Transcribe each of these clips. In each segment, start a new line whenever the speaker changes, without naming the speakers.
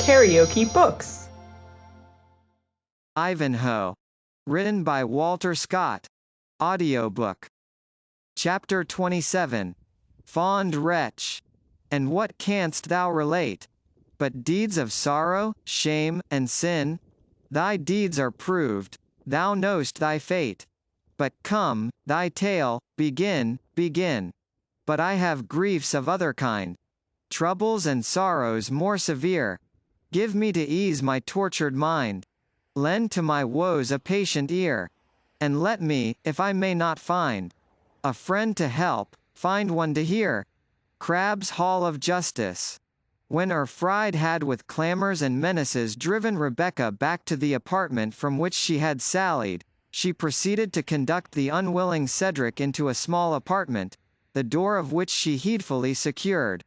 KaraokeBooks.
Ivanhoe. Written by Walter Scott. Audiobook. Chapter 27. Fond wretch. And what canst thou relate? But deeds of sorrow, shame, and sin? Thy deeds are proved, thou know'st thy fate. But come, thy tale, begin, begin. But I have griefs of other kind, troubles and sorrows more severe. Give me to ease my tortured mind. Lend to my woes a patient ear. And let me, if I may not find a friend to help, find one to hear. Crabbe's Hall of Justice. When Fried had with clamors and menaces driven Rebecca back to the apartment from which she had sallied, she proceeded to conduct the unwilling Cedric into a small apartment, the door of which she heedfully secured.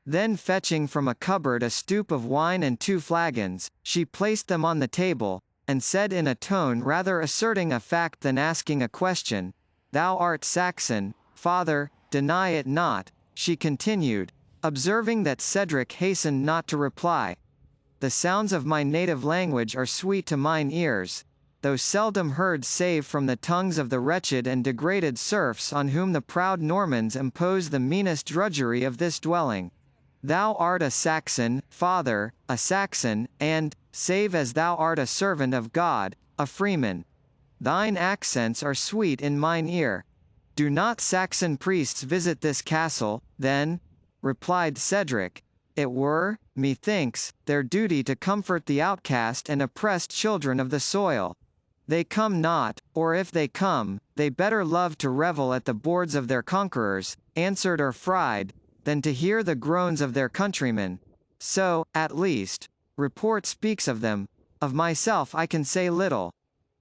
Then fetching from a cupboard a stoup of wine and 2 flagons, she placed them on the table, and said in a tone rather asserting a fact than asking a question, "Thou art Saxon, father, deny it not," she continued, observing that Cedric hastened not to reply. "The sounds of my native language are sweet to mine ears, though seldom heard save from the tongues of the wretched and degraded serfs on whom the proud Normans impose the meanest drudgery of this dwelling. Thou art a Saxon, father, a Saxon, and, save as thou art a servant of God, a freeman. Thine accents are sweet in mine ear. Do not Saxon priests visit this castle, then?" replied Cedric. "It were, methinks, their duty to comfort the outcast and oppressed children of the soil. They come not, or if they come, they better love to revel at the boards of their conquerors," answered Fried, "than to hear the groans of their countrymen. So, at least, report speaks of them. Of myself I can say little.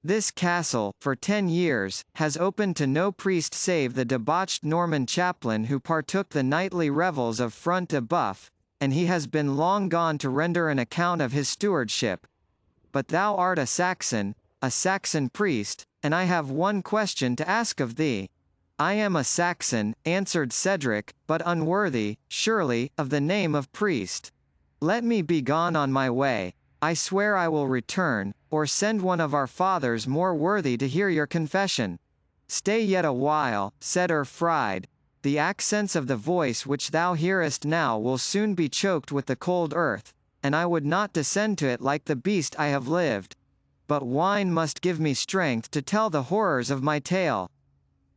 This castle, for 10 years, has opened to no priest save the debauched Norman chaplain who partook the nightly revels of Front de Bœuf, and he has been long gone to render an account of his stewardship. But thou art a Saxon priest, and I have one question to ask of thee." "I am a Saxon," answered Cedric, "but unworthy, surely, of the name of priest. Let me be gone on my way. I swear I will return, or send one of our fathers more worthy to hear your confession." "Stay yet a while," said Fried. "The accents of the voice which thou hearest now will soon be choked with the cold earth, and I would not descend to it like the beast I have lived. But wine must give me strength to tell the horrors of my tale."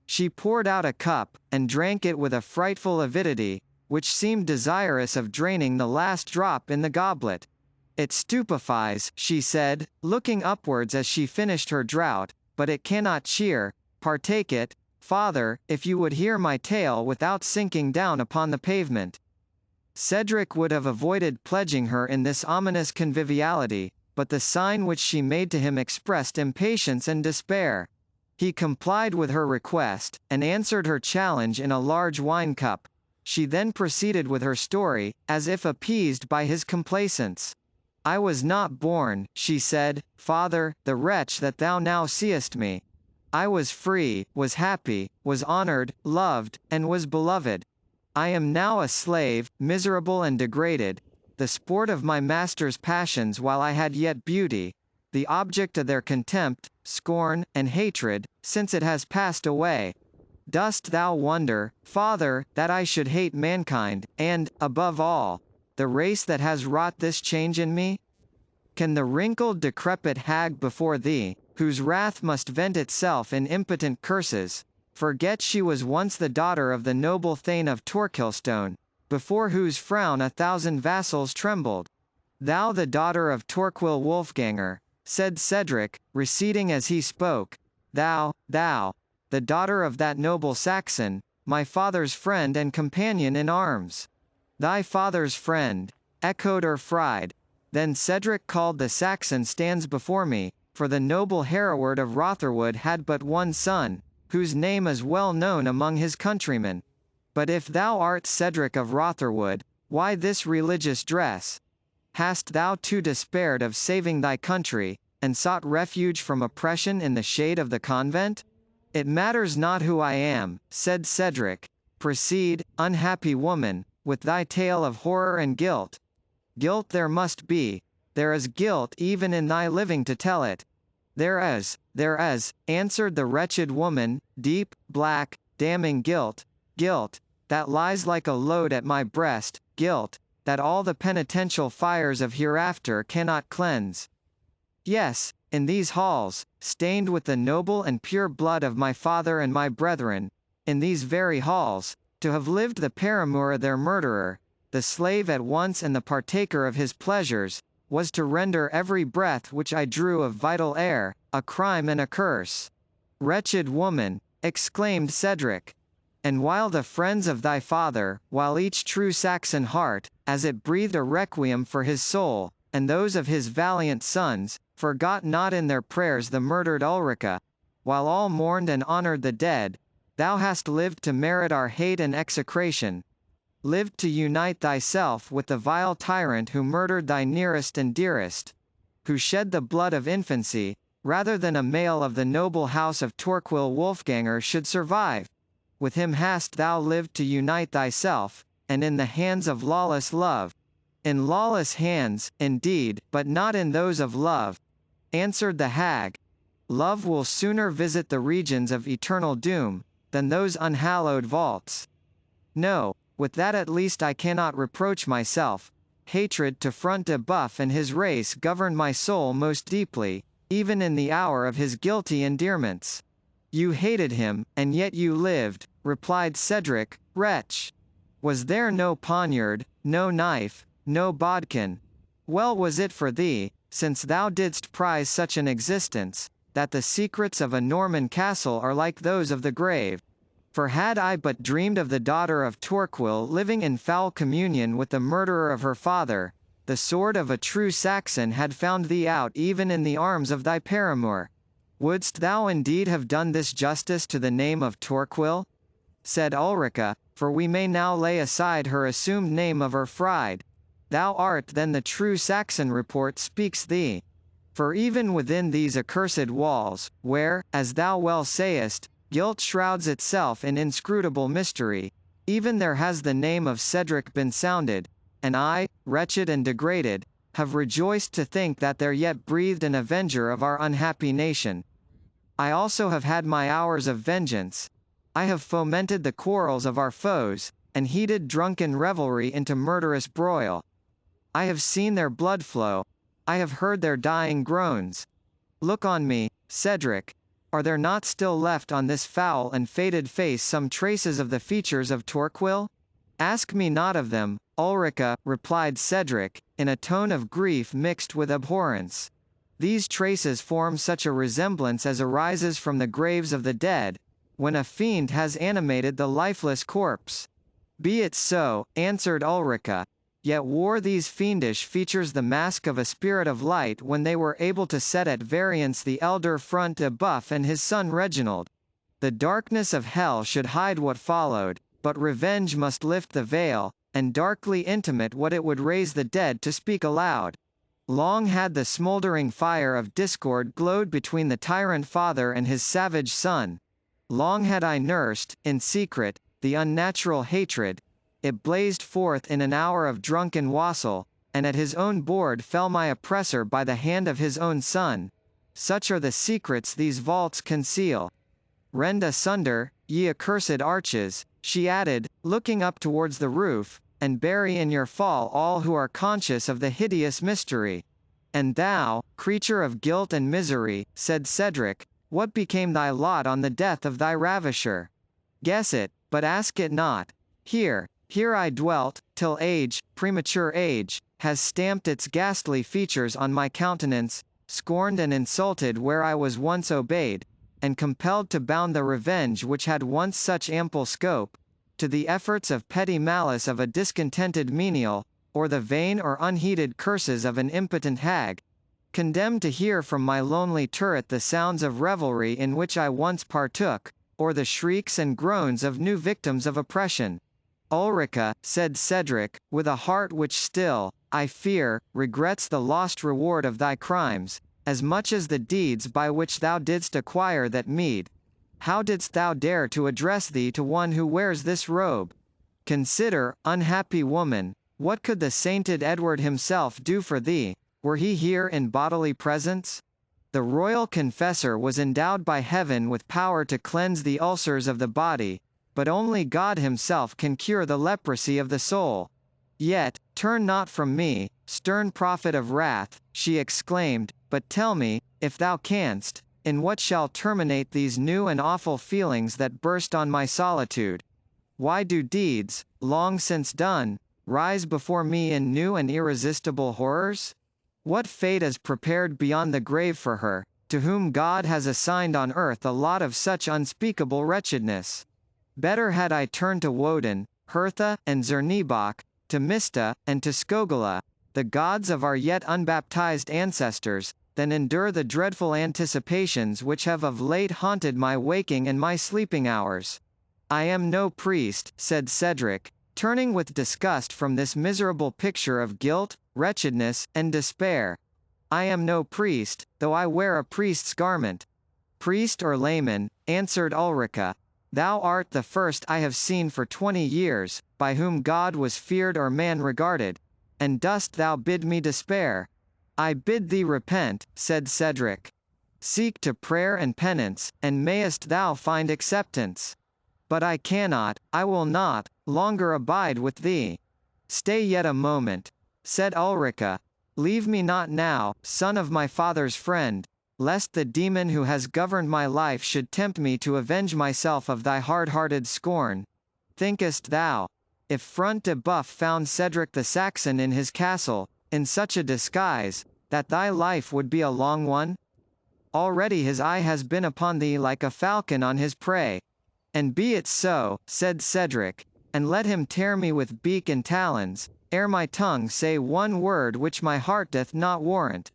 She poured out a cup, and drank it with a frightful avidity, which seemed desirous of draining the last drop in the goblet. "It stupefies," she said, looking upwards as she finished her draught, "but it cannot cheer. Partake it, father, if you would hear my tale without sinking down upon the pavement." Cedric would have avoided pledging her in this ominous conviviality, but the sign which she made to him expressed impatience and despair. He complied with her request, and answered her challenge in a large wine cup. She then proceeded with her story, as if appeased by his complaisance. "I was not born," she said, "father, the wretch that thou now seest me. I was free, was happy, was honored, loved, and was beloved. I am now a slave, miserable and degraded, the sport of my master's passions while I had yet beauty, the object of their contempt, scorn, and hatred, since it has passed away. Dost thou wonder, father, that I should hate mankind, and, above all, the race that has wrought this change in me? Can the wrinkled decrepit hag before thee, whose wrath must vent itself in impotent curses, forget she was once the daughter of the noble Thane of Torquilstone, before whose frown 1,000 vassals trembled? Thou the daughter of Torquil Wolfganger," said Cedric, receding as he spoke, thou, the daughter of that noble Saxon, my father's friend and companion in arms." "Thy father's friend," echoed Fried. "Then Cedric called the Saxon stands before me, for the noble Hereward of Rotherwood had but one son, whose name is well known among his countrymen. But if thou art Cedric of Rotherwood, why this religious dress? Hast thou too despaired of saving thy country, and sought refuge from oppression in the shade of the convent?" "It matters not who I am," said Cedric. "Proceed, unhappy woman, with thy tale of horror and guilt." "Guilt there must be, there is guilt even in thy living to tell it. There is, answered the wretched woman, deep, black, damning guilt, guilt, that lies like a load at my breast, guilt, that all the penitential fires of hereafter cannot cleanse. Yes, in these halls, stained with the noble and pure blood of my father and my brethren, in these very halls, to have lived the paramour of their murderer, the slave at once and the partaker of his pleasures, was to render every breath which I drew of vital air, a crime and a curse. Wretched woman, exclaimed Cedric. And while the friends of thy father, while each true Saxon heart, as it breathed a requiem for his soul, and those of his valiant sons, forgot not in their prayers the murdered Ulrica, while all mourned and honoured the dead, thou hast lived to merit our hate and execration, lived to unite thyself with the vile tyrant who murdered thy nearest and dearest, who shed the blood of infancy, rather than a male of the noble house of Torquil Wolfganger should survive. With him hast thou lived to unite thyself, and in the hands of lawless love. In lawless hands, indeed, but not in those of love, answered the hag. Love will sooner visit the regions of eternal doom, than those unhallowed vaults. No, with that at least I cannot reproach myself. Hatred to Front de Boeuf and his race governed my soul most deeply, even in the hour of his guilty endearments. You hated him, and yet you lived, replied Cedric, wretch. Was there no poniard, no knife, no bodkin? Well was it for thee, since thou didst prize such an existence, that the secrets of a Norman castle are like those of the grave. For had I but dreamed of the daughter of Torquil living in foul communion with the murderer of her father, the sword of a true Saxon had found thee out even in the arms of thy paramour. Wouldst thou indeed have done this justice to the name of Torquil? Said Ulrica, for we may now lay aside her assumed name of Erfried. Thou art then the true Saxon report speaks thee. For even within these accursed walls, where, as thou well sayest, guilt shrouds itself in inscrutable mystery, even there has the name of Cedric been sounded, and I, wretched and degraded, have rejoiced to think that there yet breathed an avenger of our unhappy nation. I also have had my hours of vengeance. I have fomented the quarrels of our foes, and heated drunken revelry into murderous broil. I have seen their blood flow. I have heard their dying groans. Look on me, Cedric. Are there not still left on this foul and faded face some traces of the features of Torquil? Ask me not of them, Ulrica, replied Cedric, in a tone of grief mixed with abhorrence. These traces form such a resemblance as arises from the graves of the dead, when a fiend has animated the lifeless corpse. Be it so, answered Ulrica. Yet wore these fiendish features the mask of a spirit of light when they were able to set at variance the elder Front de Boeuf and his son Reginald. The darkness of hell should hide what followed, but revenge must lift the veil, and darkly intimate what it would raise the dead to speak aloud. Long had the smouldering fire of discord glowed between the tyrant father and his savage son. Long had I nursed, in secret, the unnatural hatred. It blazed forth in an hour of drunken wassail, and at his own board fell my oppressor by the hand of his own son. Such are the secrets these vaults conceal. Rend asunder, ye accursed arches, she added, looking up towards the roof, and bury in your fall all who are conscious of the hideous mystery. And thou, creature of guilt and misery, said Cedric, what became thy lot on the death of thy ravisher? Guess it, but ask it not. Here I dwelt, till age, premature age, has stamped its ghastly features on my countenance, scorned and insulted where I was once obeyed, and compelled to bound the revenge which had once such ample scope, to the efforts of petty malice of a discontented menial, or the vain or unheeded curses of an impotent hag, condemned to hear from my lonely turret the sounds of revelry in which I once partook, or the shrieks and groans of new victims of oppression. Ulrica, said Cedric, with a heart which still, I fear, regrets the lost reward of thy crimes, as much as the deeds by which thou didst acquire that meed. How didst thou dare to address thee to one who wears this robe? Consider, unhappy woman, what could the sainted Edward himself do for thee? Were he here in bodily presence? The royal confessor was endowed by heaven with power to cleanse the ulcers of the body, but only God himself can cure the leprosy of the soul. Yet, turn not from me, stern prophet of wrath, she exclaimed, but tell me, if thou canst, in what shall terminate these new and awful feelings that burst on my solitude? Why do deeds, long since done, rise before me in new and irresistible horrors? What fate is prepared beyond the grave for her, to whom God has assigned on earth a lot of such unspeakable wretchedness? Better had I turned to Woden, Hertha, and Zernebok, to Mista, and to Skogula, the gods of our yet unbaptized ancestors, than endure the dreadful anticipations which have of late haunted my waking and my sleeping hours. I am no priest, said Cedric, turning with disgust from this miserable picture of guilt, wretchedness, and despair. I am no priest, though I wear a priest's garment. Priest or layman, answered Ulrica, thou art the first I have seen for 20 years, by whom God was feared or man regarded, and dost thou bid me despair? I bid thee repent, said Cedric. Seek to prayer and penance, and mayest thou find acceptance. But I cannot, I will not, longer abide with thee. Stay yet a moment, said Ulrica. Leave me not now, son of my father's friend, lest the demon who has governed my life should tempt me to avenge myself of thy hard-hearted scorn. Thinkest thou, if Front de Boeuf found Cedric the Saxon in his castle, in such a disguise, that thy life would be a long one? Already his eye has been upon thee like a falcon on his prey. And be it so, said Cedric, and let him tear me with beak and talons, ere my tongue say one word which my heart doth not warrant.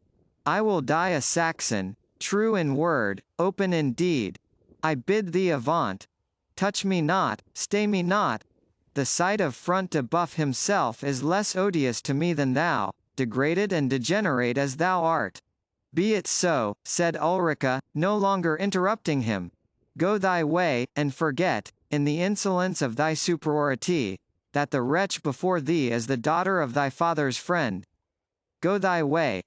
I will die a Saxon, true in word, open in deed. I bid thee avaunt. Touch me not, stay me not. The sight of Front de Boeuf himself is less odious to me than thou, degraded and degenerate as thou art. Be it so, said Ulrica, no longer interrupting him. Go thy way, and forget, in the insolence of thy superiority, that the wretch before thee is the daughter of thy father's friend. Go thy way.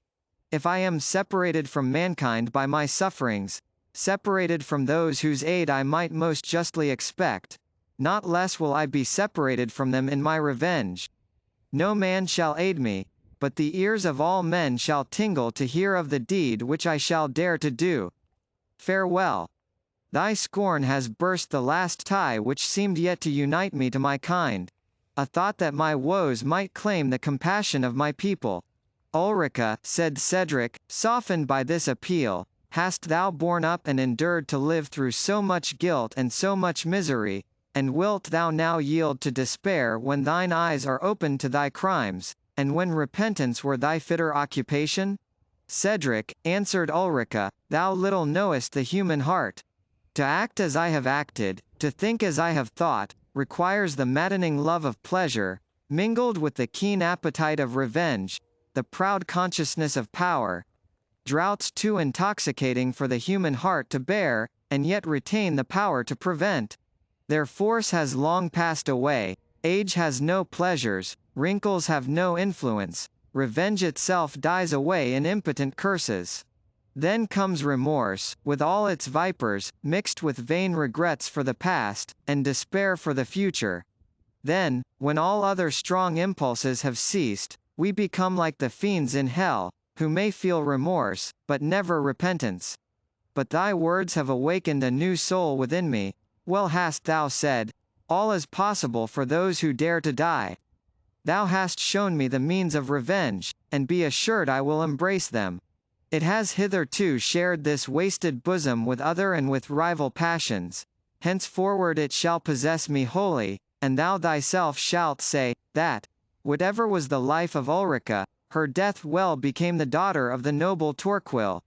If I am separated from mankind by my sufferings, separated from those whose aid I might most justly expect, not less will I be separated from them in my revenge. No man shall aid me, but the ears of all men shall tingle to hear of the deed which I shall dare to do. Farewell. Thy scorn has burst the last tie which seemed yet to unite me to my kind. A thought that my woes might claim the compassion of my people. Ulrica, said Cedric, softened by this appeal, hast thou borne up and endured to live through so much guilt and so much misery, and wilt thou now yield to despair when thine eyes are opened to thy crimes, and when repentance were thy fitter occupation? Cedric, answered Ulrica, thou little knowest the human heart. To act as I have acted, to think as I have thought, requires the maddening love of pleasure, mingled with the keen appetite of revenge, the proud consciousness of power. Droughts too intoxicating for the human heart to bear, and yet retain the power to prevent. Their force has long passed away, age has no pleasures, wrinkles have no influence, revenge itself dies away in impotent curses. Then comes remorse, with all its vipers, mixed with vain regrets for the past, and despair for the future. Then, when all other strong impulses have ceased, we become like the fiends in hell, who may feel remorse, but never repentance. But thy words have awakened a new soul within me. Well hast thou said, all is possible for those who dare to die. Thou hast shown me the means of revenge, and be assured I will embrace them. It has hitherto shared this wasted bosom with other and with rival passions. Henceforward it shall possess me wholly, and thou thyself shalt say, that, whatever was the life of Ulrica, her death well became the daughter of the noble Torquil.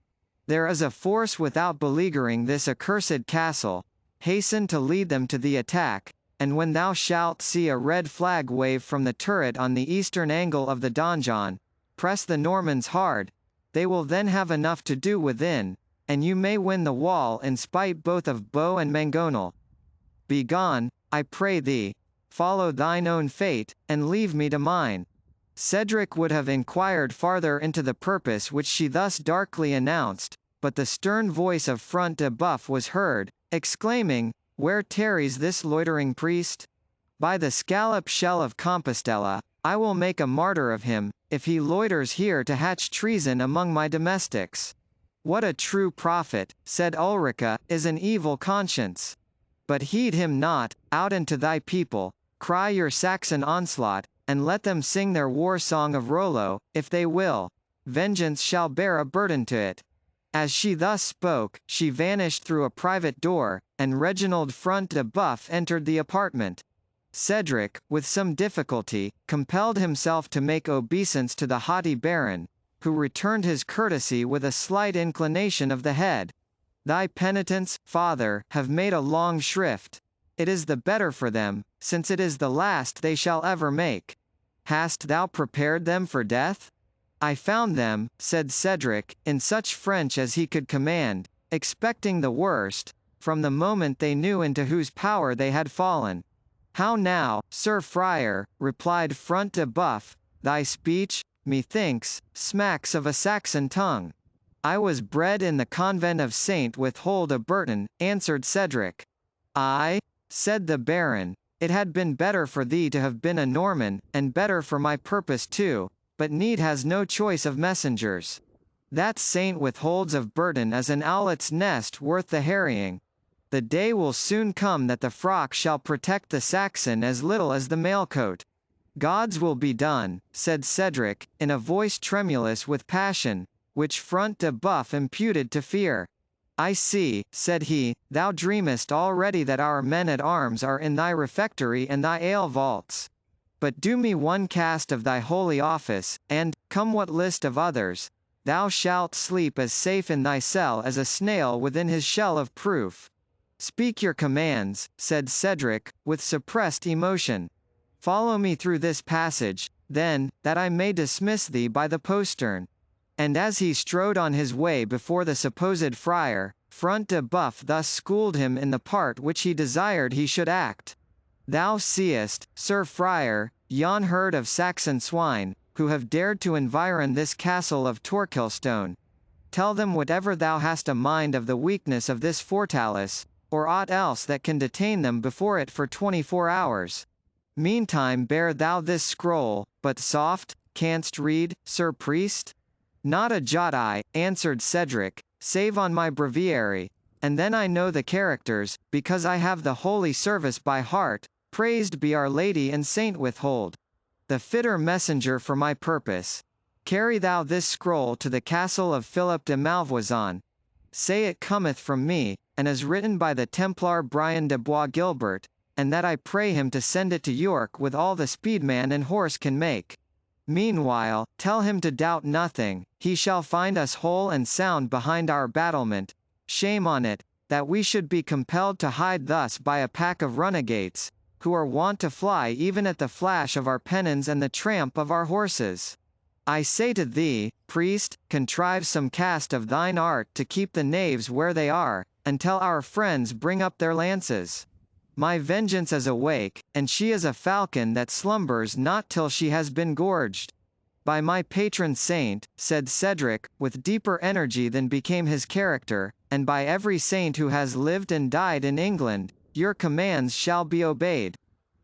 There is a force without beleaguering this accursed castle. Hasten to lead them to the attack, and when thou shalt see a red flag wave from the turret on the eastern angle of the donjon, press the Normans hard. They will then have enough to do within, and you may win the wall in spite both of bow and mangonel. Begone, I pray thee, follow thine own fate, and leave me to mine. Cedric would have inquired farther into the purpose which she thus darkly announced, but the stern voice of Front de Bœuf was heard, exclaiming, "Where tarries this loitering priest? By the scallop shell of Compostella, I will make a martyr of him, if he loiters here to hatch treason among my domestics." "What a true prophet," said Ulrica, "is an evil conscience. But heed him not, out unto thy people, cry your Saxon onslaught, and let them sing their war song of Rollo, if they will. Vengeance shall bear a burden to it." As she thus spoke, she vanished through a private door, and Reginald Front de Bœuf entered the apartment. Cedric, with some difficulty, compelled himself to make obeisance to the haughty baron, who returned his courtesy with a slight inclination of the head. "Thy penitents, father, have made a long shrift. It is the better for them, since it is the last they shall ever make. Hast thou prepared them for death?" "I found them," said Cedric, in such French as he could command, expecting the worst, from the moment they knew into whose power they had fallen. "How now, Sir Friar," replied Front de Bœuf, "thy speech, methinks, smacks of a Saxon tongue." "I was bred in the convent of Saint Withold a Burton," answered Cedric. "Ay," said the baron, "it had been better for thee to have been a Norman, and better for my purpose too, but need has no choice of messengers. That Saint Witholds of Burton is an owlet's nest worth the harrying. The day will soon come that the frock shall protect the Saxon as little as the mailcoat." "God's will be done," said Cedric, in a voice tremulous with passion, which Front de Bœuf imputed to fear. "I see," said he, "thou dreamest already that our men-at-arms are in thy refectory and thy ale-vaults. But do me one cast of thy holy office, and, come what list of others, thou shalt sleep as safe in thy cell as a snail within his shell of proof." "Speak your commands," said Cedric, with suppressed emotion. "Follow me through this passage, then, that I may dismiss thee by the postern." And as he strode on his way before the supposed friar, Front de Bœuf thus schooled him in the part which he desired he should act. "Thou seest, Sir Friar, yon herd of Saxon swine, who have dared to environ this castle of Torquilstone. Tell them whatever thou hast a mind of the weakness of this fortalice, or aught else that can detain them before it for 24 hours. Meantime bear thou this scroll, but soft, canst read, Sir Priest?" "Not a jot I," answered Cedric, "save on my breviary, and then I know the characters, because I have the holy service by heart, praised be Our Lady and Saint Withold. The fitter messenger for my purpose. Carry thou this scroll to the castle of Philip de Malvoisin. Say it cometh from me, and is written by the Templar Brian de Bois Gilbert, and that I pray him to send it to York with all the speed man and horse can make. Meanwhile, tell him to doubt nothing, he shall find us whole and sound behind our battlement. Shame on it, that we should be compelled to hide thus by a pack of runagates, who are wont to fly even at the flash of our pennons and the tramp of our horses. I say to thee, priest, contrive some cast of thine art to keep the knaves where they are, until our friends bring up their lances. My vengeance is awake, and she is a falcon that slumbers not till she has been gorged. By my patron saint," said Cedric, with deeper energy than became his character, "and by every saint who has lived and died in England, your commands shall be obeyed.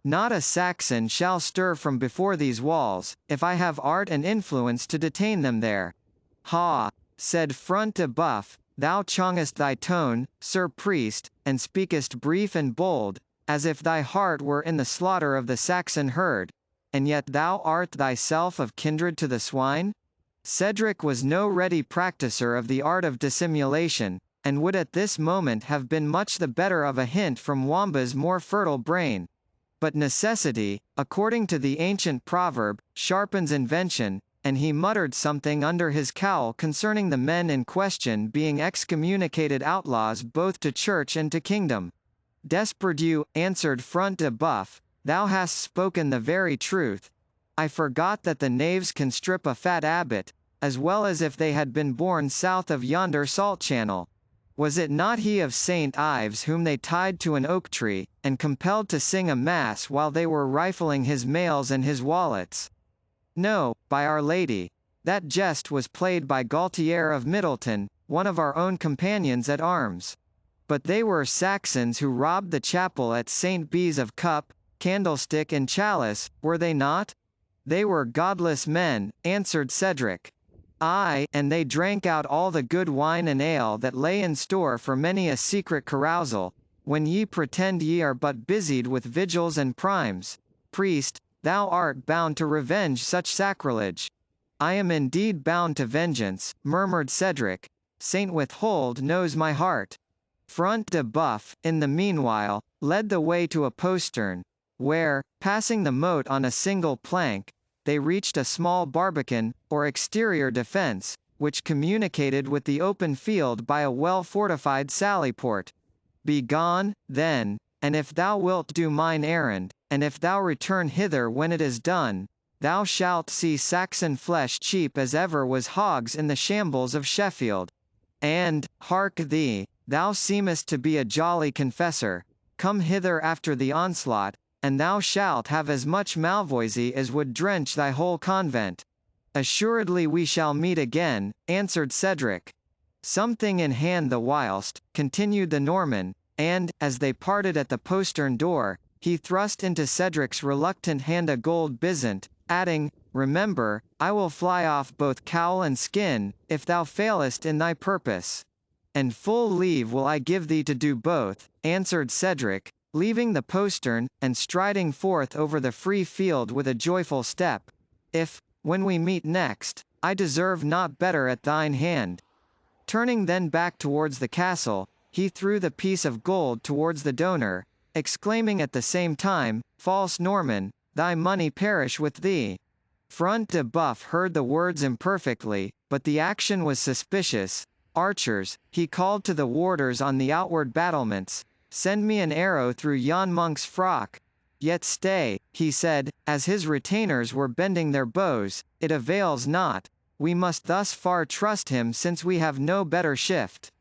Not a Saxon shall stir from before these walls, if I have art and influence to detain them there." "Ha!" said Front de Bœuf, "thou chongest thy tone, Sir Priest, and speakest brief and bold, as if thy heart were in the slaughter of the Saxon herd, and yet thou art thyself of kindred to the swine?" Cedric was no ready practicer of the art of dissimulation, and would at this moment have been much the better of a hint from Wamba's more fertile brain. But necessity, according to the ancient proverb, sharpens invention, and he muttered something under his cowl concerning the men in question being excommunicated outlaws both to church and to kingdom. "Desperdieu," answered Front de Bœuf, "thou hast spoken the very truth. I forgot that the knaves can strip a fat abbot, as well as if they had been born south of yonder salt channel. Was it not he of St. Ives whom they tied to an oak tree, and compelled to sing a mass while they were rifling his mails and his wallets? No, by Our Lady. That jest was played by Gaultier of Middleton, one of our own companions at arms. But they were Saxons who robbed the chapel at St. Bees of Cup, Candlestick and Chalice, were they not? They were godless men, answered Cedric. Ay, and they drank out all the good wine and ale that lay in store for many a secret carousal, when ye pretend ye are but busied with vigils and primes. Priest, thou art bound to revenge such sacrilege. I am indeed bound to vengeance, murmured Cedric. Saint Withhold knows my heart. Front de Boeuf, in the meanwhile, led the way to a postern, where, passing the moat on a single plank, they reached a small barbican, or exterior defence, which communicated with the open field by a well-fortified sallyport. Be gone, then, and if thou wilt do mine errand, and if thou return hither when it is done, thou shalt see Saxon flesh cheap as ever was hogs in the shambles of Sheffield. And, hark thee, thou seemest to be a jolly confessor, come hither after the onslaught, and thou shalt have as much Malvoisie as would drench thy whole convent. Assuredly we shall meet again, answered Cedric. Something in hand the whilst, continued the Norman, and, as they parted at the postern door, he thrust into Cedric's reluctant hand a gold byzant, adding, Remember, I will fly off both cowl and skin, if thou failest in thy purpose. And full leave will I give thee to do both, answered Cedric, leaving the postern, and striding forth over the free field with a joyful step. If, when we meet next, I deserve not better at thine hand. Turning then back towards the castle, he threw the piece of gold towards the donor, exclaiming at the same time, False Norman, thy money perish with thee. Front de Boeuf heard the words imperfectly, but the action was suspicious. Archers, he called to the warders on the outward battlements, send me an arrow through yon monk's frock. Yet stay, he said, as his retainers were bending their bows, it avails not, we must thus far trust him since we have no better shift.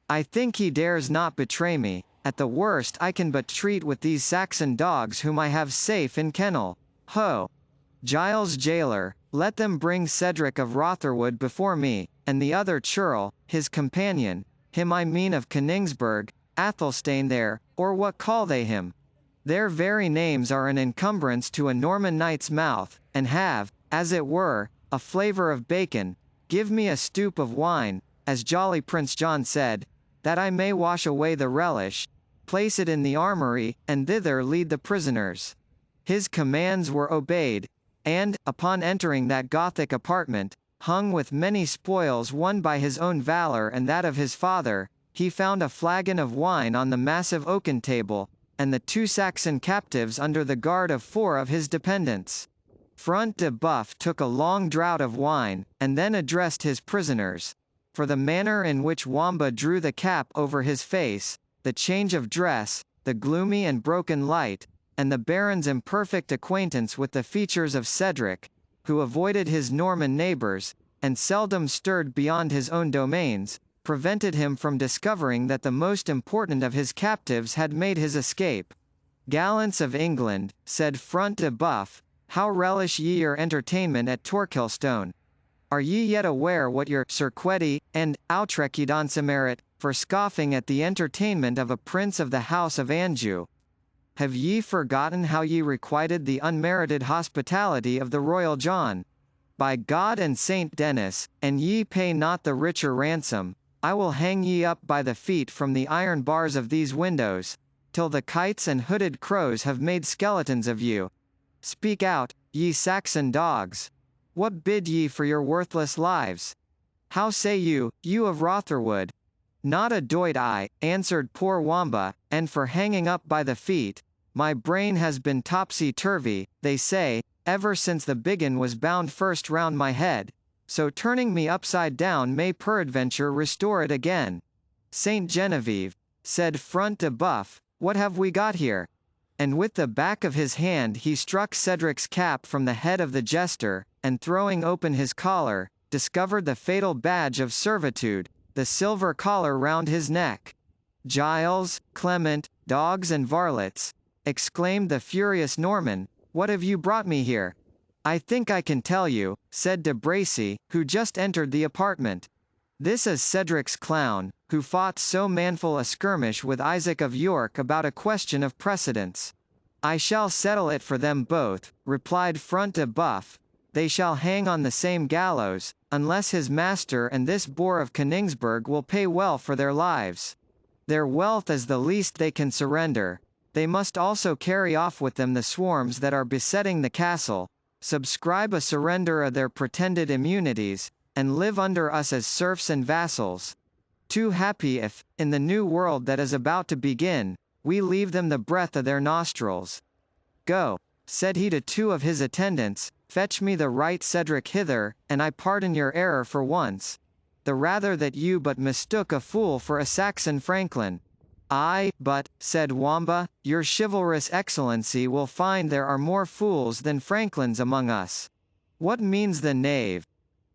I think he dares not betray me, at the worst I can but treat with these Saxon dogs whom I have safe in kennel. Ho! Giles Jailer, let them bring Cedric of Rotherwood before me, and the other churl, his companion, him I mean of Coningsburgh, Athelstane there, or what call they him? Their very names are an encumbrance to a Norman knight's mouth, and have, as it were, a flavour of bacon. Give me a stoup of wine, as jolly Prince John said, that I may wash away the relish, place it in the armoury, and thither lead the prisoners. His commands were obeyed, and, upon entering that Gothic apartment, hung with many spoils won by his own valour and that of his father, he found a flagon of wine on the massive oaken table, and the 2 Saxon captives under the guard of 4 of his dependents. Front de Boeuf took a long draught of wine, and then addressed his prisoners. For the manner in which Wamba drew the cap over his face, the change of dress, the gloomy and broken light, and the Baron's imperfect acquaintance with the features of Cedric, who avoided his Norman neighbours, and seldom stirred beyond his own domains, prevented him from discovering that the most important of his captives had made his escape. Gallants of England, said Front de Boeuf, how relish ye your entertainment at Torquilstone? Are ye yet aware what your cirquetti and outrecidance merit, for scoffing at the entertainment of a prince of the house of Anjou? Have ye forgotten how ye requited the unmerited hospitality of the royal John? By God and Saint Denis, and ye pay not the richer ransom, I will hang ye up by the feet from the iron bars of these windows, till the kites and hooded crows have made skeletons of you. Speak out, ye Saxon dogs. What bid ye for your worthless lives? How say you, you of Rotherwood? Not a doit I, answered poor Wamba, and for hanging up by the feet, my brain has been topsy-turvy, they say, ever since the biggin was bound first round my head, so turning me upside down may peradventure restore it again. Saint Genevieve, said Front de Boeuf, what have we got here? And with the back of his hand he struck Cedric's cap from the head of the jester, and throwing open his collar, discovered the fatal badge of servitude, the silver collar round his neck. Giles, Clement, dogs and varlets, exclaimed the furious Norman, what have you brought me here? "I think I can tell you," said de Bracy, who just entered the apartment. "This is Cedric's clown, who fought so manful a skirmish with Isaac of York about a question of precedence." "I shall settle it for them both," replied Front de Bœuf. "They shall hang on the same gallows, unless his master and this boar of Königsberg will pay well for their lives. Their wealth is the least they can surrender. They must also carry off with them the swarms that are besetting the castle, subscribe a surrender of their pretended immunities, and live under us as serfs and vassals. Too happy if, in the new world that is about to begin, we leave them the breath of their nostrils. Go," said he to two of his attendants, "fetch me the right Cedric hither, and I pardon your error for once. The rather that you but mistook a fool for a Saxon franklin." "Aye, but," said Wamba, "your chivalrous excellency will find there are more fools than franklins among us." "What means the knave?"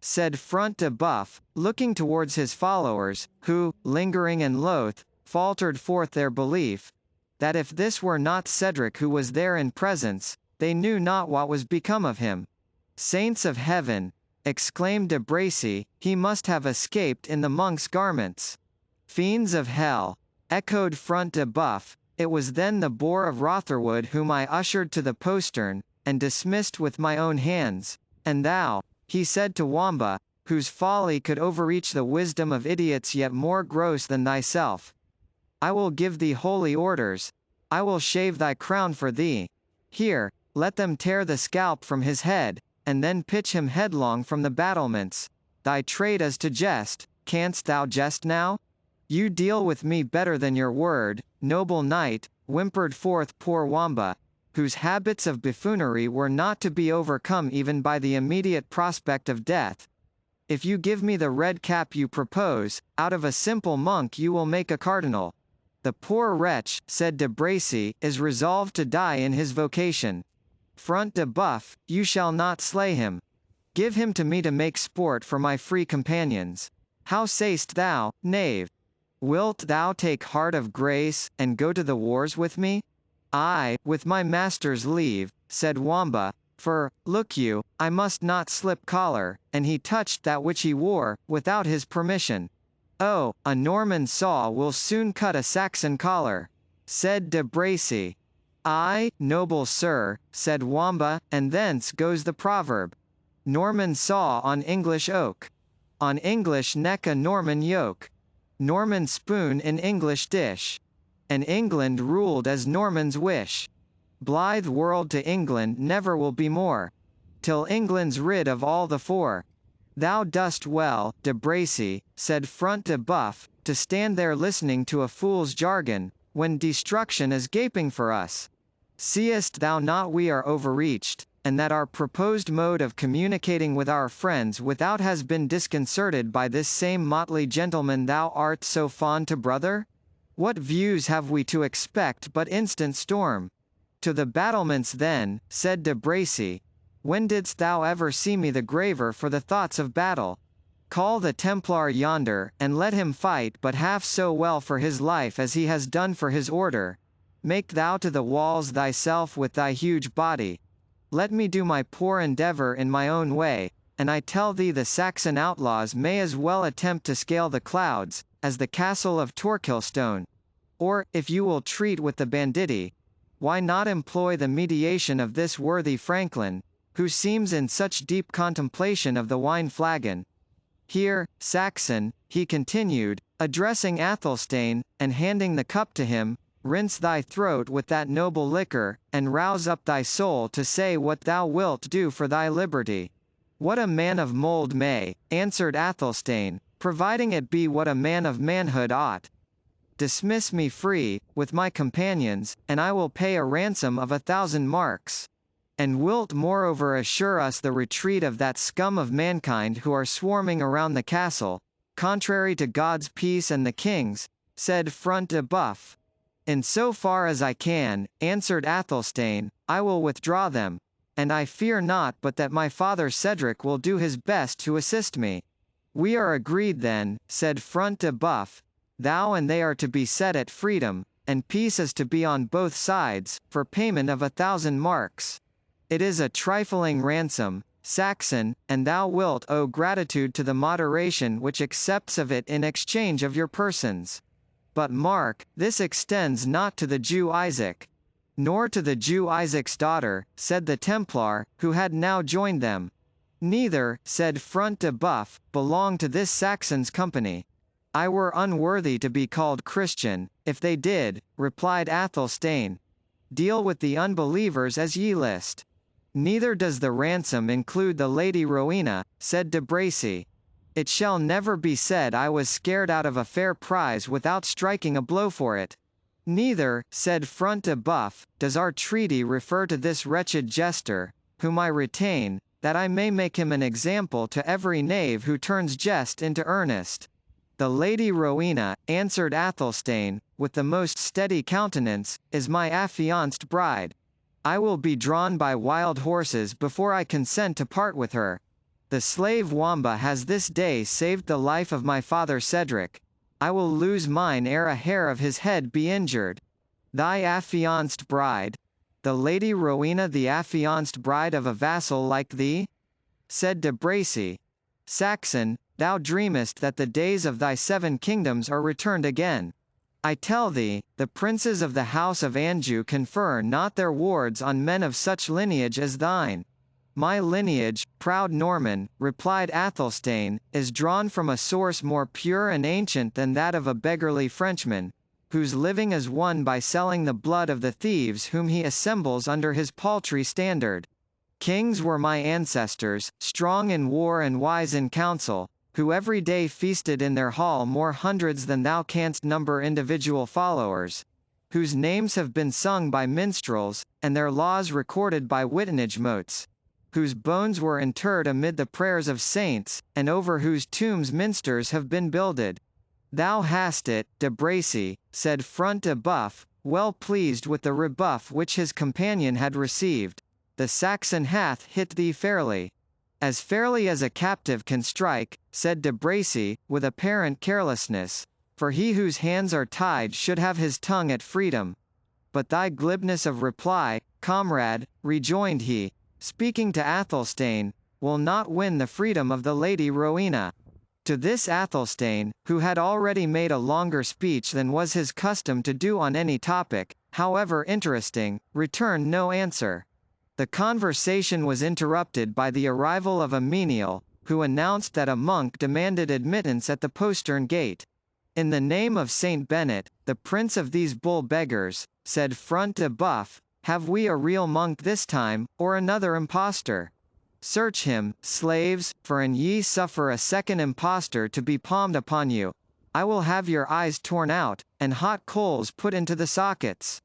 said Front de Bœuf, looking towards his followers, who, lingering and loath, faltered forth their belief, that if this were not Cedric who was there in presence, they knew not what was become of him. "Saints of heaven!" exclaimed de Bracy, "he must have escaped in the monk's garments." "Fiends of hell!" echoed Front de Bœuf, "it was then the boar of Rotherwood whom I ushered to the postern, and dismissed with my own hands. And thou," he said to Wamba, "whose folly could overreach the wisdom of idiots yet more gross than thyself. I will give thee holy orders. I will shave thy crown for thee. Here, let them tear the scalp from his head, and then pitch him headlong from the battlements. Thy trade is to jest. Canst thou jest now? You deal with me better than your word, noble knight," whimpered forth poor Wamba, whose habits of buffoonery were not to be overcome even by the immediate prospect of death. "If you give me the red cap you propose, out of a simple monk you will make a cardinal." "The poor wretch," said de Bracy, "is resolved to die in his vocation. Front de Bœuf, you shall not slay him. Give him to me to make sport for my free companions. How sayst thou, knave? Wilt thou take heart of grace, and go to the wars with me?" "Aye, with my master's leave," said Wamba, "for, look you, I must not slip collar," and he touched that which he wore, without his permission. "Oh, a Norman saw will soon cut a Saxon collar," said de Bracy. "Aye, noble sir," said Wamba, "and thence goes the proverb. Norman saw on English oak. On English neck a Norman yoke. Norman spoon in English dish. And England ruled as Normans wish. Blithe world to England never will be more, till England's rid of all the four." "Thou dost well, de Bracy," said Front de Bœuf, "to stand there listening to a fool's jargon, when destruction is gaping for us. Seest thou not we are overreached, and that our proposed mode of communicating with our friends without has been disconcerted by this same motley gentleman thou art so fond to brother? What views have we to expect but instant storm?" "To the battlements then," said de Bracy. "When didst thou ever see me the graver for the thoughts of battle? Call the Templar yonder, and let him fight but half so well for his life as he has done for his order. Make thou to the walls thyself with thy huge body. Let me do my poor endeavour in my own way, and I tell thee the Saxon outlaws may as well attempt to scale the clouds, as the castle of Torquilstone. Or, if you will treat with the banditti, why not employ the mediation of this worthy franklin, who seems in such deep contemplation of the wine flagon? Here, Saxon," he continued, addressing Athelstane, and handing the cup to him, "rinse thy throat with that noble liquor, and rouse up thy soul to say what thou wilt do for thy liberty." "What a man of mould may," answered Athelstane, "providing it be what a man of manhood ought. Dismiss me free, with my companions, and I will pay a ransom of 1,000 marks. And wilt moreover assure us the retreat of that scum of mankind who are swarming around the castle, contrary to God's peace and the king's," said Front de Bœuf. "In so far as I can," answered Athelstane, "I will withdraw them. And I fear not but that my father Cedric will do his best to assist me." "We are agreed then," said Front de Bœuf. "Thou and they are to be set at freedom, and peace is to be on both sides, for payment of 1,000 marks. It is a trifling ransom, Saxon, and thou wilt owe gratitude to the moderation which accepts of it in exchange of your persons. But mark, this extends not to the Jew Isaac, nor to the Jew Isaac's daughter, said the Templar, who had now joined them. Neither, said Front de Boeuf, belong to this Saxon's company. I were unworthy to be called Christian, if they did, replied Athelstane. Deal with the unbelievers as ye list. Neither does the ransom include the Lady Rowena, said de Bracy. It shall never be said I was scared out of a fair prize without striking a blow for it. Neither, said Front de Boeuf, does our treaty refer to this wretched jester, whom I retain, that I may make him an example to every knave who turns jest into earnest. The Lady Rowena, answered Athelstane, with the most steady countenance, is my affianced bride. I will be drawn by wild horses before I consent to part with her. The slave Wamba has this day saved the life of my father Cedric. I will lose mine ere a hair of his head be injured. Thy affianced bride? The Lady Rowena the affianced bride of a vassal like thee? Said de Bracy. Saxon, thou dreamest that the days of thy 7 kingdoms are returned again. I tell thee, the princes of the house of Anjou confer not their wards on men of such lineage as thine. My lineage, proud Norman, replied Athelstane, is drawn from a source more pure and ancient than that of a beggarly Frenchman, whose living is won by selling the blood of the thieves whom he assembles under his paltry standard. Kings were my ancestors, strong in war and wise in council, who every day feasted in their hall more hundreds than thou canst number individual followers, whose names have been sung by minstrels, and their laws recorded by wittenage motes, whose bones were interred amid the prayers of saints, and over whose tombs minsters have been builded. Thou hast it, de Bracy, said Front de Boeuf, well pleased with the rebuff which his companion had received. The Saxon hath hit thee fairly. As fairly as a captive can strike, said de Bracy, with apparent carelessness, for he whose hands are tied should have his tongue at freedom. But thy glibness of reply, comrade, rejoined he, speaking to Athelstane, will not win the freedom of the Lady Rowena. To this Athelstane, who had already made a longer speech than was his custom to do on any topic, however interesting, returned no answer. The conversation was interrupted by the arrival of a menial, who announced that a monk demanded admittance at the postern gate. In the name of Saint Bennet, the prince of these bull beggars, said Front de Boeuf, have we a real monk this time, or another impostor? Search him, slaves, for an ye suffer a second impostor to be palmed upon you, I will have your eyes torn out, and hot coals put into the sockets.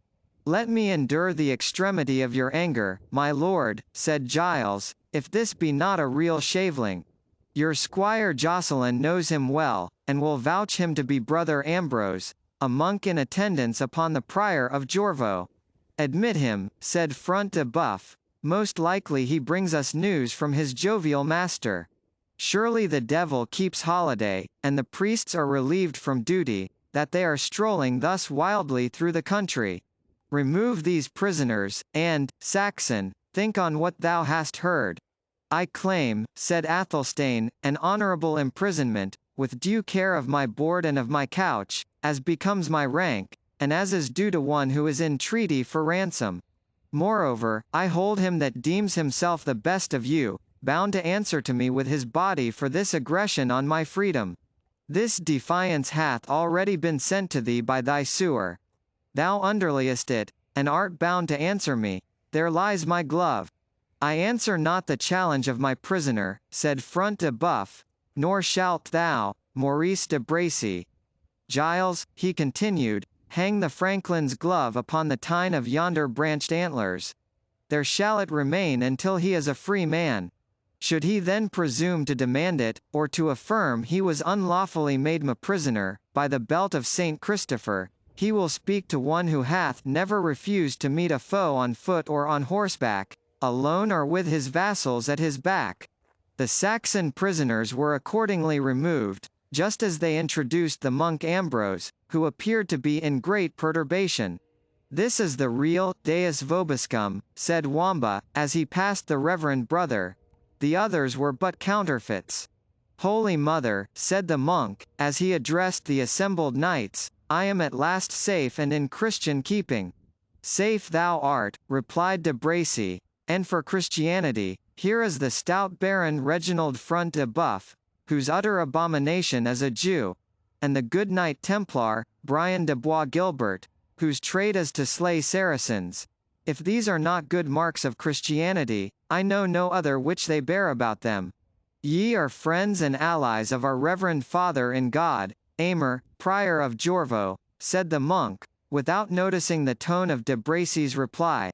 Let me endure the extremity of your anger, my lord, said Giles, if this be not a real shaveling. Your squire Jocelyn knows him well, and will vouch him to be brother Ambrose, a monk in attendance upon the prior of Jorvaux. Admit him, said Front de Boeuf, most likely he brings us news from his jovial master. Surely the devil keeps holiday, and the priests are relieved from duty, that they are strolling thus wildly through the country. Remove these prisoners, and, Saxon, think on what thou hast heard. I claim, said Athelstane, an honourable imprisonment, with due care of my board and of my couch, as becomes my rank, and as is due to one who is in treaty for ransom. Moreover, I hold him that deems himself the best of you, bound to answer to me with his body for this aggression on my freedom. This defiance hath already been sent to thee by thy sewer. Thou underliest it, and art bound to answer me. There lies my glove. I answer not the challenge of my prisoner, said Front de Boeuf, nor shalt thou, Maurice de Bracy. Giles, he continued, hang the Franklin's glove upon the tine of yonder branched antlers. There shall it remain until he is a free man. Should he then presume to demand it, or to affirm he was unlawfully made a prisoner, by the belt of Saint Christopher, he will speak to one who hath never refused to meet a foe on foot or on horseback, alone or with his vassals at his back. The Saxon prisoners were accordingly removed, just as they introduced the monk Ambrose, who appeared to be in great perturbation. This is the real Deus Vobiscum, said Wamba, as he passed the reverend brother. The others were but counterfeits. Holy Mother, said the monk, as he addressed the assembled knights, I am at last safe and in Christian keeping. Safe thou art, replied de Bracy, and for Christianity, here is the stout Baron Reginald Front de Buff, whose utter abomination is a Jew, and the good Knight Templar, Brian de Bois Gilbert, whose trade is to slay Saracens. If these are not good marks of Christianity, I know no other which they bear about them. Ye are friends and allies of our reverend father in God, Aymer, Prior of Jorvaux, said the monk, without noticing the tone of de Bracy's reply.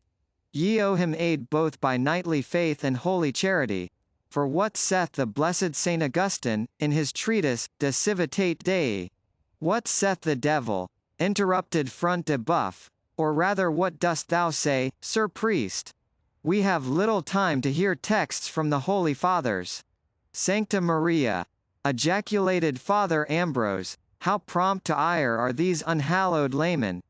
Ye owe him aid both by knightly faith and holy charity. For what saith the blessed Saint Augustine, in his treatise, De Civitate Dei? What saith the devil? Interrupted Front de Buff. Or rather what dost thou say, Sir Priest? We have little time to hear texts from the Holy Fathers. Sancta Maria! Ejaculated Father Ambrose, how prompt to ire are these unhallowed laymen!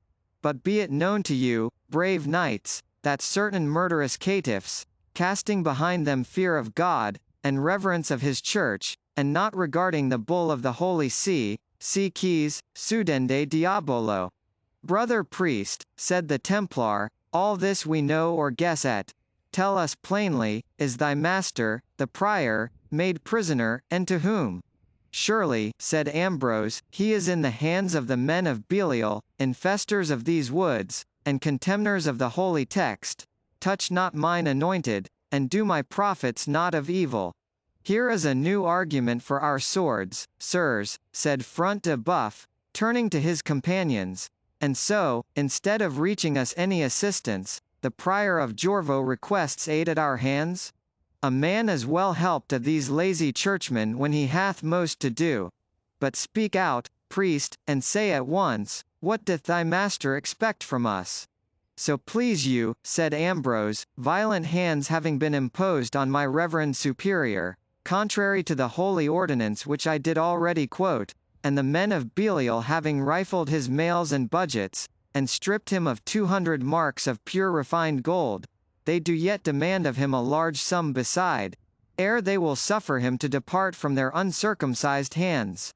But be it known to you, brave knights, that certain murderous caitiffs, casting behind them fear of God, and reverence of his church, and not regarding the bull of the Holy See, si quis, sudende diabolo. Brother priest, said the Templar, all this we know or guess at. Tell us plainly, is thy master, the prior, made prisoner, and to whom? Surely, said Ambrose, he is in the hands of the men of Belial, infestors of these woods, and contemners of the holy text. Touch not mine anointed, and do my prophets not of evil. Here is a new argument for our swords, sirs, said Front de Buff, turning to his companions. And so, instead of reaching us any assistance, the Prior of Jorvaux requests aid at our hands? A man is well helped of these lazy churchmen when he hath most to do. But speak out, priest, and say at once, what doth thy master expect from us? So please you, said Ambrose, violent hands having been imposed on my reverend superior, contrary to the holy ordinance which I did already quote, and the men of Belial having rifled his mails and budgets, and stripped him of 200 marks of pure refined gold, they do yet demand of him a large sum beside, ere they will suffer him to depart from their uncircumcised hands.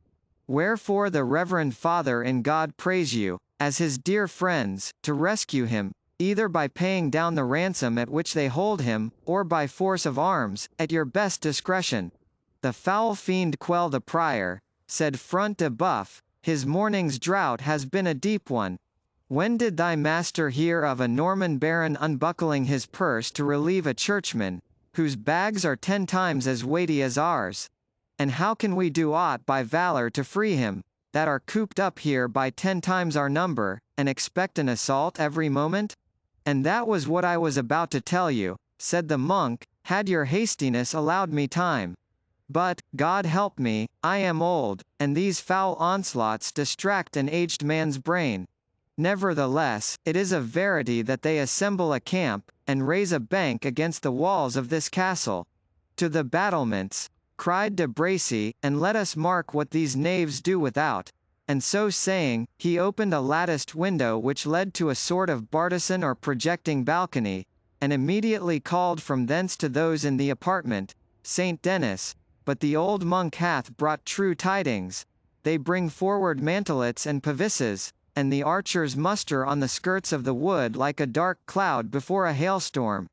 Wherefore the reverend Father in God prays you, as his dear friends, to rescue him, either by paying down the ransom at which they hold him, or by force of arms, at your best discretion. The foul fiend quell the prior, said Front de Buff, his morning's drought has been a deep one. When did thy master hear of a Norman baron unbuckling his purse to relieve a churchman, whose bags are 10 times as weighty as ours? And how can we do aught by valor to free him, that are cooped up here by 10 times our number, and expect an assault every moment? And that was what I was about to tell you, said the monk, had your hastiness allowed me time. But, God help me, I am old, and these foul onslaughts distract an aged man's brain. Nevertheless, it is a verity that they assemble a camp, and raise a bank against the walls of this castle. To the battlements, cried de Bracy, and let us mark what these knaves do without. And so saying, he opened a latticed window which led to a sort of bartizan or projecting balcony, and immediately called from thence to those in the apartment, Saint Denis, but the old monk hath brought true tidings. They bring forward mantelets and pavisses, and the archers muster on the skirts of the wood like a dark cloud before a hailstorm.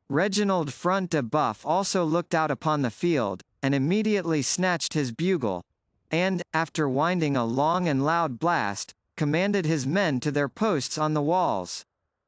Reginald Front de Buff also looked out upon the field, and immediately snatched his bugle, and, after winding a long and loud blast, commanded his men to their posts on the walls.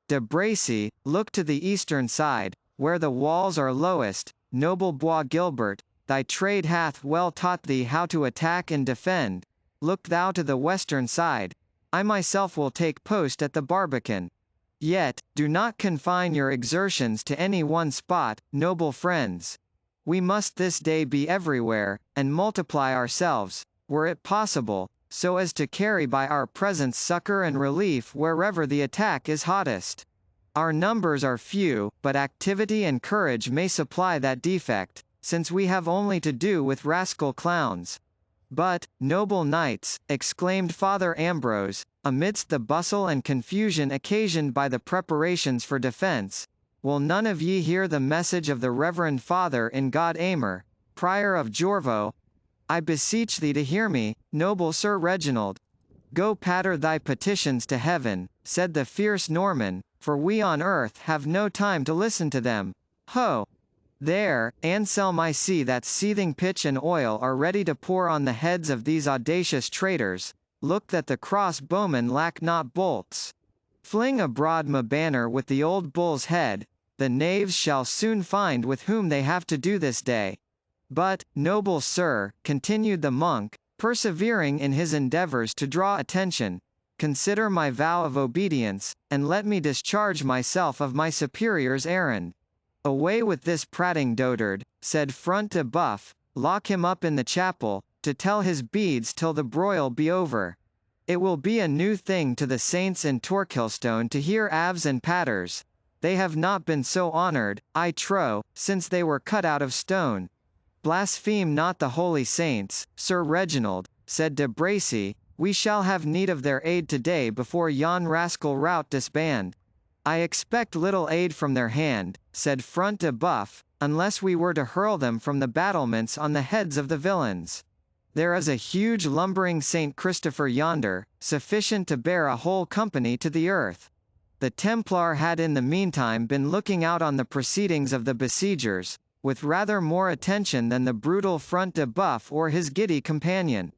De Bracy, look to the eastern side, where the walls are lowest, noble Bois Gilbert, thy trade hath well taught thee how to attack and defend. Look thou to the western side. I myself will take post at the barbican. Yet, do not confine your exertions to any one spot, noble friends. We must this day be everywhere, and multiply ourselves, were it possible, so as to carry by our presence succor and relief wherever the attack is hottest. Our numbers are few, but activity and courage may supply that defect, since we have only to do with rascal clowns. But, noble knights, exclaimed Father Ambrose, amidst the bustle and confusion occasioned by the preparations for defence, will none of ye hear the message of the Reverend Father in God Aymer, Prior of Jorvaux? I beseech thee to hear me, noble Sir Reginald. Go patter thy petitions to heaven, said the fierce Norman, for we on earth have no time to listen to them. Ho! There, Anselm, I see that seething pitch and oil are ready to pour on the heads of these audacious traitors. Look that the cross-bowmen lack not bolts. Fling abroad my banner with the old bull's head, the knaves shall soon find with whom they have to do this day. But, noble sir, continued the monk, persevering in his endeavours to draw attention, consider my vow of obedience, and let me discharge myself of my superior's errand. Away with this prating dotard, said Front de Bœuf, lock him up in the chapel, to tell his beads till the broil be over. It will be a new thing to the saints in Torquilstone to hear avs and patters. They have not been so honoured, I trow, since they were cut out of stone. Blaspheme not the holy saints, Sir Reginald, said de Bracy, we shall have need of their aid today before yon rascal rout disband. I expect little aid from their hand, said Front de Bœuf, unless we were to hurl them from the battlements on the heads of the villains. There is a huge lumbering St. Christopher yonder, sufficient to bear a whole company to the earth. The Templar had in the meantime been looking out on the proceedings of the besiegers, with rather more attention than the brutal Front de Bœuf or his giddy companion.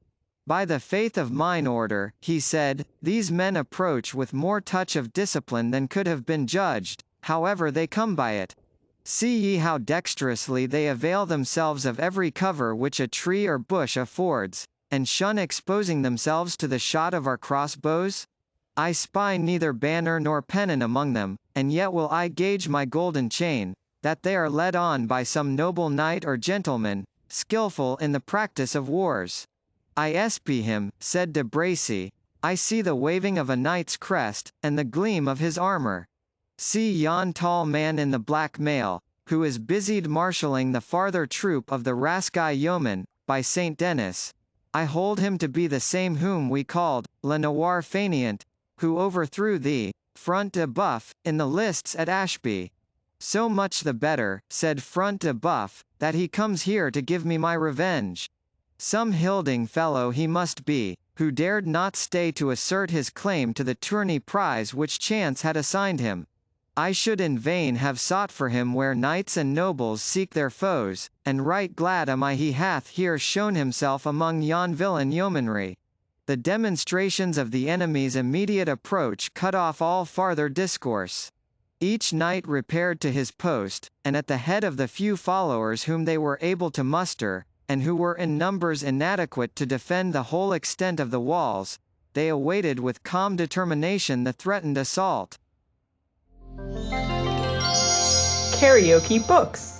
By the faith of mine order, he said, these men approach with more touch of discipline than could have been judged, however they come by it. See ye how dexterously they avail themselves of every cover which a tree or bush affords, and shun exposing themselves to the shot of our crossbows? I spy neither banner nor pennon among them, and yet will I gauge my golden chain, that they are led on by some noble knight or gentleman, skilful in the practice of wars. I espy him, said de Bracy, I see the waving of a knight's crest, and the gleam of his armour. See yon tall man in the black mail, who is busied marshalling the farther troop of the Rascaille yeomen, by St. Denis. I hold him to be the same whom we called, Le Noir Fainéant, who overthrew thee, Front de Bœuf, in the lists at Ashby. So much the better, said Front de Bœuf, that he comes here to give me my revenge. Some hilding fellow he must be, who dared not stay to assert his claim to the tourney prize which chance had assigned him. I should in vain have sought for him where knights and nobles seek their foes, and right glad am I he hath here shown himself among yon villain yeomanry. The demonstrations of the enemy's immediate approach cut off all farther discourse. Each knight repaired to his post, and at the head of the few followers whom they were able to muster, and who were in numbers inadequate to defend the whole extent of the walls, they awaited with calm determination the threatened assault.
KaraokeBooks.